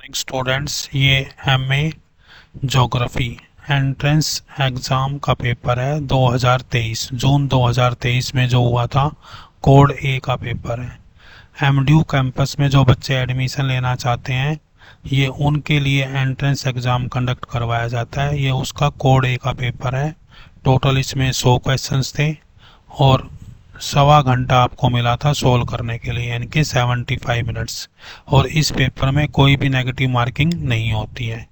Morning students, ये MA geography entrance exam का paper है 2023 जून 2023 में जो हुआ था। कोड ए का पेपर है। एमडीयू कैंपस में जो बच्चे एडमिशन लेना चाहते हैं, ये उनके लिए एंट्रेंस एग्ज़ाम कंडक्ट करवाया जाता है। ये उसका कोड ए का पेपर है। टोटल इसमें 100 क्वेश्चंस थे और 1.25 घंटा आपको मिला था सोल्व करने के लिए, यानी कि 75 मिनट्स। और इस पेपर में कोई भी नेगेटिव मार्किंग नहीं होती है,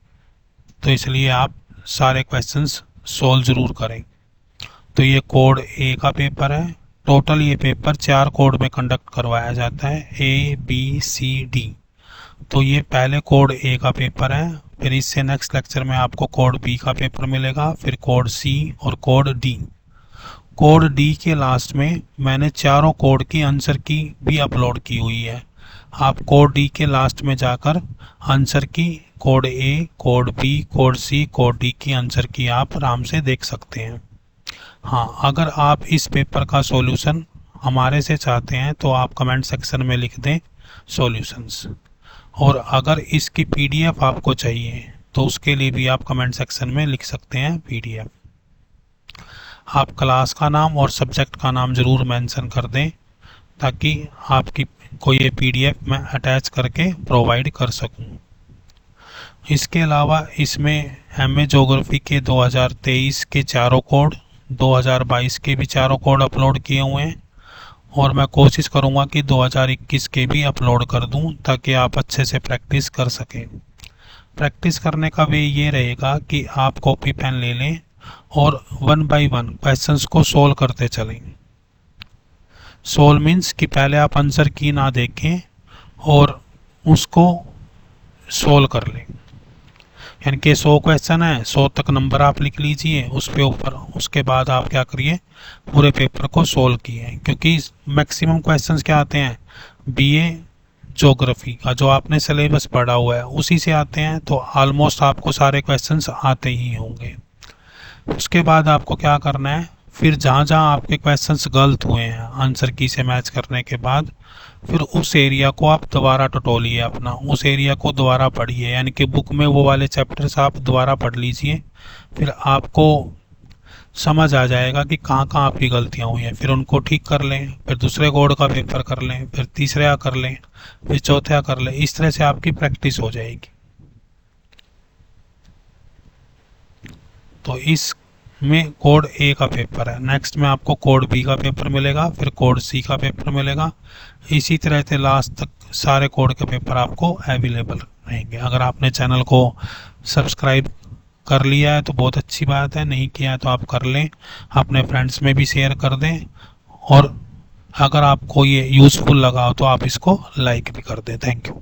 तो इसलिए आप सारे क्वेश्चंस सोल्व ज़रूर करें। तो ये कोड ए का पेपर है। टोटल ये पेपर 4 कोड में कंडक्ट करवाया जाता है, ए बी सी डी। तो ये पहले कोड ए का पेपर है, फिर इससे नेक्स्ट लेक्चर में आपको कोड बी का पेपर मिलेगा, फिर कोड सी और कोड डी। कोड डी के लास्ट में मैंने चारों कोड की आंसर की भी अपलोड की हुई है। आप कोड डी के लास्ट में जाकर आंसर की, कोड ए, कोड बी, कोड सी, कोड डी की आंसर की आप आराम से देख सकते हैं। हाँ, अगर आप इस पेपर का सॉल्यूशन हमारे से चाहते हैं तो आप कमेंट सेक्शन में लिख दें सॉल्यूशंस। और अगर इसकी पीडीएफ आपको चाहिए तो उसके लिए भी आप कमेंट सेक्शन में लिख सकते हैं पीडीएफ। आप क्लास का नाम और सब्जेक्ट का नाम ज़रूर मेंशन कर दें, ताकि आपकी को ये पीडीएफ मैं अटैच करके प्रोवाइड कर सकूं। इसके अलावा इसमें एमए ज्योग्राफी के 2023 के चारों कोड, 2022 के भी चारों कोड अपलोड किए हुए हैं और मैं कोशिश करूंगा कि 2021 के भी अपलोड कर दूं, ताकि आप अच्छे से प्रैक्टिस कर सकें। प्रैक्टिस करने का वे ये रहेगा कि आप कॉपी पेन ले लें और 1 बाय 1 क्वेश्चंस को सोल्व करते चलें। सोल्व मीन्स कि पहले आप आंसर की ना देखें और उसको सोल्व कर लें। यानी कि 100 क्वेश्चन है, 100 तक नंबर आप लिख लीजिए उस पे ऊपर। उसके बाद आप क्या करिए, पूरे पेपर को सोल्व किए, क्योंकि मैक्सिमम क्वेश्चंस क्या आते हैं, बीए ज्योग्राफी का जो आपने सिलेबस पढ़ा हुआ है उसी से आते हैं। तो ऑलमोस्ट आपको सारे क्वेश्चंस आते ही होंगे। उसके बाद आपको क्या करना है, फिर जहाँ जहाँ आपके क्वेश्चंस गलत हुए हैं आंसर की से मैच करने के बाद, फिर उस एरिया को आप दोबारा टटोलिए, अपना उस एरिया को दोबारा पढ़िए। यानी कि बुक में वो वाले चैप्टर्स आप दोबारा पढ़ लीजिए, फिर आपको समझ आ जाएगा कि कहाँ कहाँ आपकी गलतियाँ हुई हैं। फिर उनको ठीक कर लें, फिर दूसरे कोड का पेपर कर लें, फिर तीसरे का कर लें, फिर चौथे का कर लें। इस तरह से आपकी प्रैक्टिस हो जाएगी। तो इस में कोड ए का पेपर है। नेक्स्ट में आपको कोड बी का पेपर मिलेगा, फिर कोड सी का पेपर मिलेगा। इसी तरह से लास्ट तक सारे कोड के पेपर आपको अवेलेबल रहेंगे। अगर आपने चैनल को सब्सक्राइब कर लिया है तो बहुत अच्छी बात है, नहीं किया है तो आप कर लें, अपने फ्रेंड्स में भी शेयर कर दें। और अगर आपको ये यूज़फुल लगा हो तो आप इसको लाइक भी कर दें। Thank you.